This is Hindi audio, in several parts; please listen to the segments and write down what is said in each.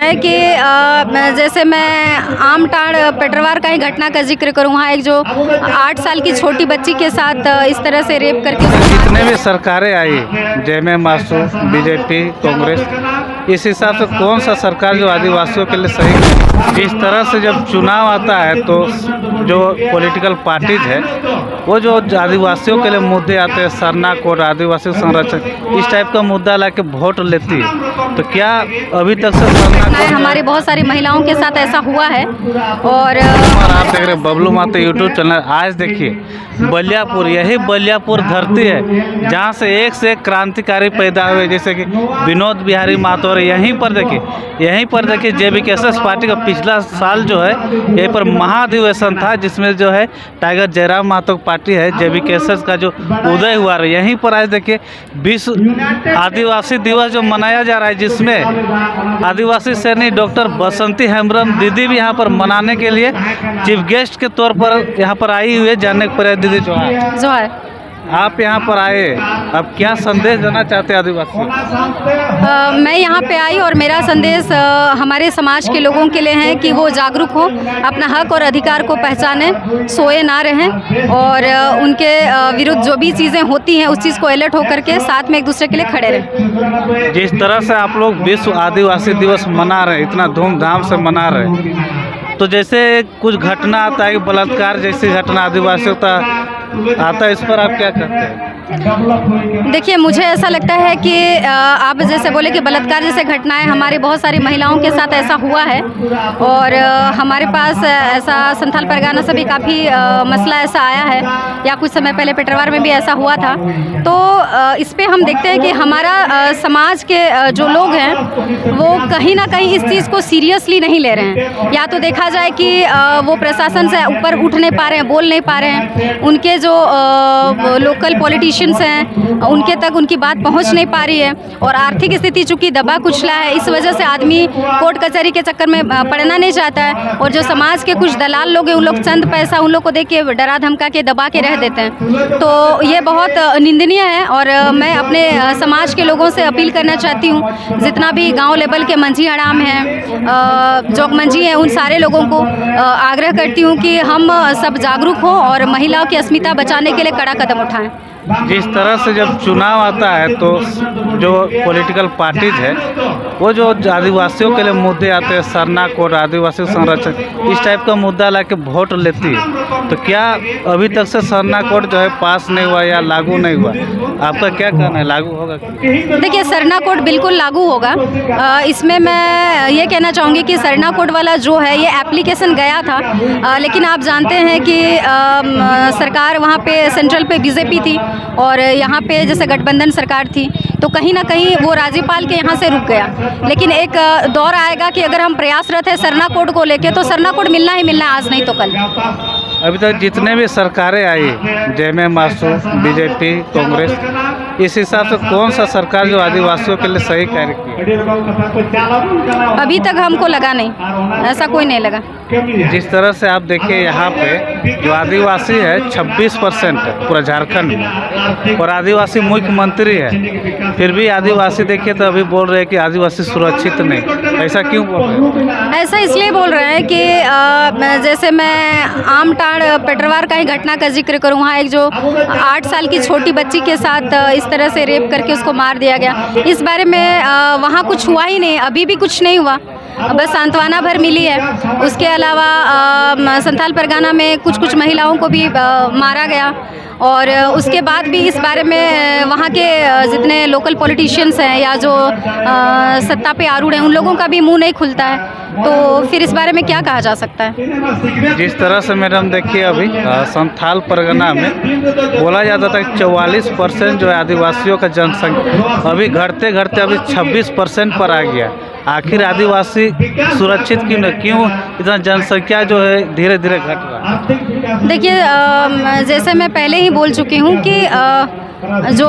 है कि जैसे मैं आमटाड़ पेटरवार का ही घटना का जिक्र करूँ, वहाँ एक जो 8 साल की छोटी बच्ची के साथ इस तरह से रेप करके जितने भी सरकारें आई, जयमे मासू, बीजेपी, कांग्रेस, इस हिसाब से कौन सा सरकार जो आदिवासियों के लिए सही है? जिस तरह से जब चुनाव आता है तो जो पॉलिटिकल पार्टीज है वो जो आदिवासियों के लिए मुद्दे आते हैं, सरना कोड, आदिवासी संरक्षण, इस टाइप का मुद्दा लाके वोट लेती है। तो क्या अभी तक से सरना कोड हमारी बहुत सारी महिलाओं के साथ ऐसा हुआ है? और आप देख रहे बबलू माता यूट्यूब चैनल, आज देखिए बलियापुर, यही बलियापुर धरती है जहाँ से एक क्रांतिकारी पैदा हुए, जैसे कि विनोद बिहारी महतो। यहीं पर देखिए JBKS पार्टी का पिछला साल जो है यहीं पर महाधिवेशन था, जिसमें जो है टाइगर जयराम महतो पार्टी है, JBKS का जो उदय हुआ है। यहीं पर आज देखिए विश्व आदिवासी दिवस जो मनाया जा रहा है, जिसमें आदिवासी सैनिक डॉक्टर बसंती हेम्ब्रम दीदी भी यहाँ पर मनाने के लिए चीफ गेस्ट के तौर पर यहाँ पर आई हुई है। जानने के पर दीदी जो है आप यहाँ पर आए, अब क्या संदेश देना चाहते हैं आदिवासी? मैं यहाँ पे आई और मेरा संदेश हमारे समाज के लोगों के लिए है कि वो जागरूक हो, अपना हक और अधिकार को पहचानें, सोए ना रहें और उनके विरुद्ध जो भी चीज़ें होती हैं उस चीज़ को अलर्ट होकर के साथ में एक दूसरे के लिए खड़े रहें। जिस तरह से आप लोग विश्व आदिवासी दिवस मना रहे हैं, इतना धूमधाम से मना रहे हैं, तो जैसे कुछ घटना आता है, बलात्कार जैसी घटना आदिवासियों का आता है, इस पर आप क्या कहते हैं? देखिए, मुझे ऐसा लगता है कि आप जैसे बोले कि बलात्कार जैसे घटनाएं हमारी बहुत सारी महिलाओं के साथ ऐसा हुआ है और हमारे पास ऐसा संथाल परगना से भी काफ़ी मसला ऐसा आया है, या कुछ समय पहले पेटरवार में भी ऐसा हुआ था। तो इस पे हम देखते हैं कि हमारा समाज के जो लोग हैं वो कहीं ना कहीं इस चीज़ को सीरियसली नहीं ले रहे हैं। या तो देखा जाए कि वो प्रशासन से ऊपर उठ नहीं पा रहे हैं, बोल नहीं पा रहे हैं, उनके जो लोकल पॉलिटिशियंस हैं उनके तक उनकी बात पहुंच नहीं पा रही है, और आर्थिक स्थिति चूँकि दबा कुचला है, इस वजह से आदमी कोर्ट कचहरी के चक्कर में पड़ना नहीं चाहता है। और जो समाज के कुछ दलाल लोग हैं उन लोग चंद पैसा उन लोग को दे के डरा धमका के दबा के रह देते हैं। तो ये बहुत निंदनीय है और मैं अपने समाज के लोगों से अपील करना चाहती हूँ, जितना भी गाँव लेवल के मंझी हड़ाम हैं, जोग मंझी हैं, उन सारे लोगों को आग्रह करती हूँ कि हम सब जागरूक हों और महिलाओं की अस्मिता बचाने के लिए कड़ा कदम उठाएं। जिस तरह से जब चुनाव आता है तो जो पॉलिटिकल पार्टीज है वो जो आदिवासियों के लिए मुद्दे आते हैं, सरना कोड, आदिवासी संरक्षण, इस टाइप का मुद्दा लाके वोट लेती है। तो क्या अभी तक से सरना कोड जो है पास नहीं हुआ या लागू नहीं हुआ? आपका क्या कहना है, लागू होगा? देखिए, सरना कोड बिल्कुल लागू होगा। इसमें मैं ये कहना चाहूँगी कि सरना कोड वाला जो है ये एप्लीकेशन गया था, लेकिन आप जानते हैं कि सरकार वहाँ पे सेंट्रल पे बीजेपी थी और यहाँ पे जैसे गठबंधन सरकार थी, तो कहीं ना कहीं वो राज्यपाल के यहाँ से रुक गया। लेकिन एक दौर आएगा कि अगर हम प्रयासरत है सरना कोड को लेके, तो सरना कोड मिलना ही मिलना, आज नहीं तो कल। अभी तक जितने भी सरकारें आई, जयमे मासू, बीजेपी, कांग्रेस, इस हिसाब से कौन सा सरकार जो आदिवासियों के लिए सही कार्य किया? अभी तक हमको लगा नहीं, ऐसा कोई नहीं लगा। जिस तरह से आप देखिए यहाँ पे जो आदिवासी है 26% है पूरा झारखंड में, और आदिवासी मुख्यमंत्री है, फिर भी आदिवासी देखिए तो अभी बोल रहे हैं कि आदिवासी सुरक्षित नहीं। ऐसा क्यों बोल रहे हैं? ऐसा इसलिए बोल रहे हैं कि जैसे मैं आमटाड़ पेटरवार का ही घटना का जिक्र करूँ, वहाँ एक जो 8 साल की छोटी बच्ची के साथ इस तरह से रेप करके उसको मार दिया गया। इस बारे में वहाँ कुछ हुआ ही नहीं, अभी भी कुछ नहीं हुआ, बस सांत्वना भर मिली है। उसके अलावा संथाल परगना में कुछ महिलाओं को भी मारा गया, और उसके बाद भी इस बारे में वहाँ के जितने लोकल पॉलिटिशियंस हैं या जो सत्ता पे आरूढ़ हैं उन लोगों का भी मुंह नहीं खुलता है। तो फिर इस बारे में क्या कहा जा सकता है? जिस तरह से मैडम देखिए अभी संथाल परगना में बोला जाता था कि 44% जो है आदिवासियों का जनसंख्या, अभी घटते घटते अभी 26% पर आ गया। आखिर आदिवासी सुरक्षित क्यों इतना जनसंख्या जो है धीरे धीरे घट रहा है? देखिए, जैसे मैं पहले ही बोल चुकी हूँ कि जो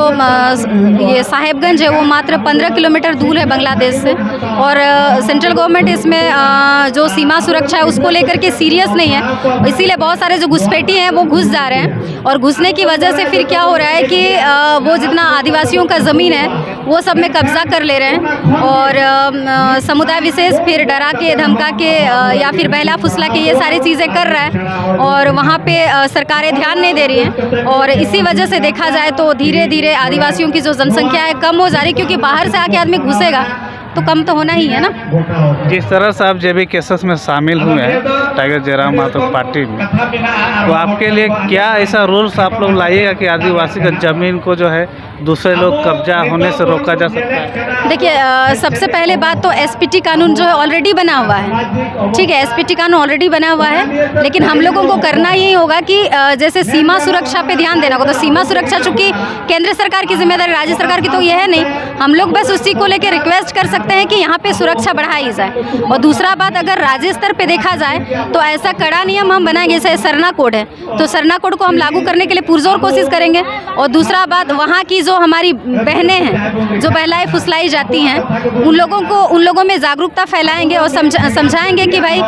ये साहेबगंज है वो मात्र 15 किलोमीटर दूर है बांग्लादेश से, और सेंट्रल गवर्नमेंट इसमें जो सीमा सुरक्षा है उसको लेकर के सीरियस नहीं है। इसीलिए बहुत सारे जो घुसपैठी हैं वो घुस जा रहे हैं, और घुसने की वजह से फिर क्या हो रहा है कि वो जितना आदिवासियों का ज़मीन है वो सब में कब्जा कर ले रहे हैं और समुदाय विशेष फिर डरा के धमका के या फिर बहला फुसला के ये सारी चीज़ें कर रहा है और वहाँ पे सरकारें ध्यान नहीं दे रही हैं और इसी वजह से देखा जाए तो धीरे धीरे आदिवासियों की जो जनसंख्या है कम हो जा रही, क्योंकि बाहर से आके आदमी घुसेगा तो कम तो होना ही है ना। जिस तरह से आप जेबी केसेस में शामिल हुए हैं टाइगर जयराम मातो पार्टी में, तो आपके लिए क्या ऐसा रूल्स आप लोग लाइएगा कि आदिवासी का ज़मीन को जो है दूसरे लोग कब्जा होने से रोका जा सकता है? देखिए सबसे पहले बात तो एसपीटी कानून जो है ऑलरेडी बना हुआ है, ठीक है, एसपीटी कानून ऑलरेडी बना हुआ है, लेकिन हम लोगों को करना यही होगा कि जैसे सीमा सुरक्षा पे ध्यान देना होगा। तो सीमा सुरक्षा चूँकि केंद्र सरकार की जिम्मेदारी, राज्य सरकार की तो ये है नहीं, हम लोग बस उसी को लेकर रिक्वेस्ट कर सकते हैं कि यहाँ पे सुरक्षा बढ़ाई जाए। और दूसरा बात, अगर राज्य स्तर पे देखा जाए तो ऐसा कड़ा नियम हम बनाएंगे, जैसे सरना कोड है तो सरना कोड को हम लागू करने के लिए पुरजोर कोशिश करेंगे। और दूसरा बात, वहाँ की जो हमारी बहनें हैं जो बहलाई फुसलाई जाती हैं उन लोगों में जागरूकता फैलाएंगे और समझाएंगे कि भाई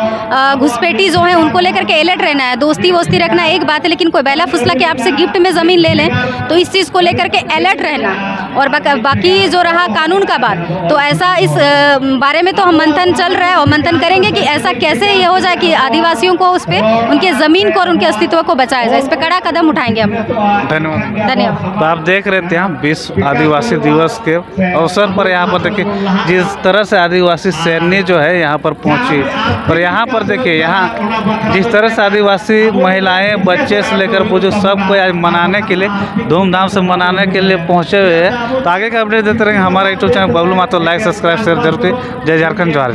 घुसपैठी जो है उनको लेकर के अलर्ट रहना है। दोस्ती वोस्ती रखना एक बात है, लेकिन कोई बहला फुसला के आपसे गिफ्ट में ज़मीन ले लें तो इस चीज़ को लेकर के अलर्ट रहना। और बाकी जो रहा कानून का बात, तो ऐसा इस बारे में तो हम मंथन चल रहा है और मंथन करेंगे कि ऐसा कैसे ये हो जाए कि आदिवासियों को उस पर उनके ज़मीन को और उनके अस्तित्व को बचाया जाए। इस पर कड़ा कदम उठाएंगे हम। धन्यवाद। तो आप देख रहे थे हम विश्व आदिवासी दिवस के अवसर पर यहाँ पर देखिए जिस तरह से आदिवासी सैन्य जो है यहाँ पर पहुँची, और यहाँ पर देखिए यहाँ जिस तरह से आदिवासी महिलाएं बच्चे से लेकर बुजुर्ग सबको आज मनाने के लिए धूमधाम से मनाने के लिए पहुँचे हुए हैं। तो आगे का अपडेट देते रहेंगे हमारा YouTube channel Bablu Mato. Like subscribe share जरूर। जय झारखंड, जोहार।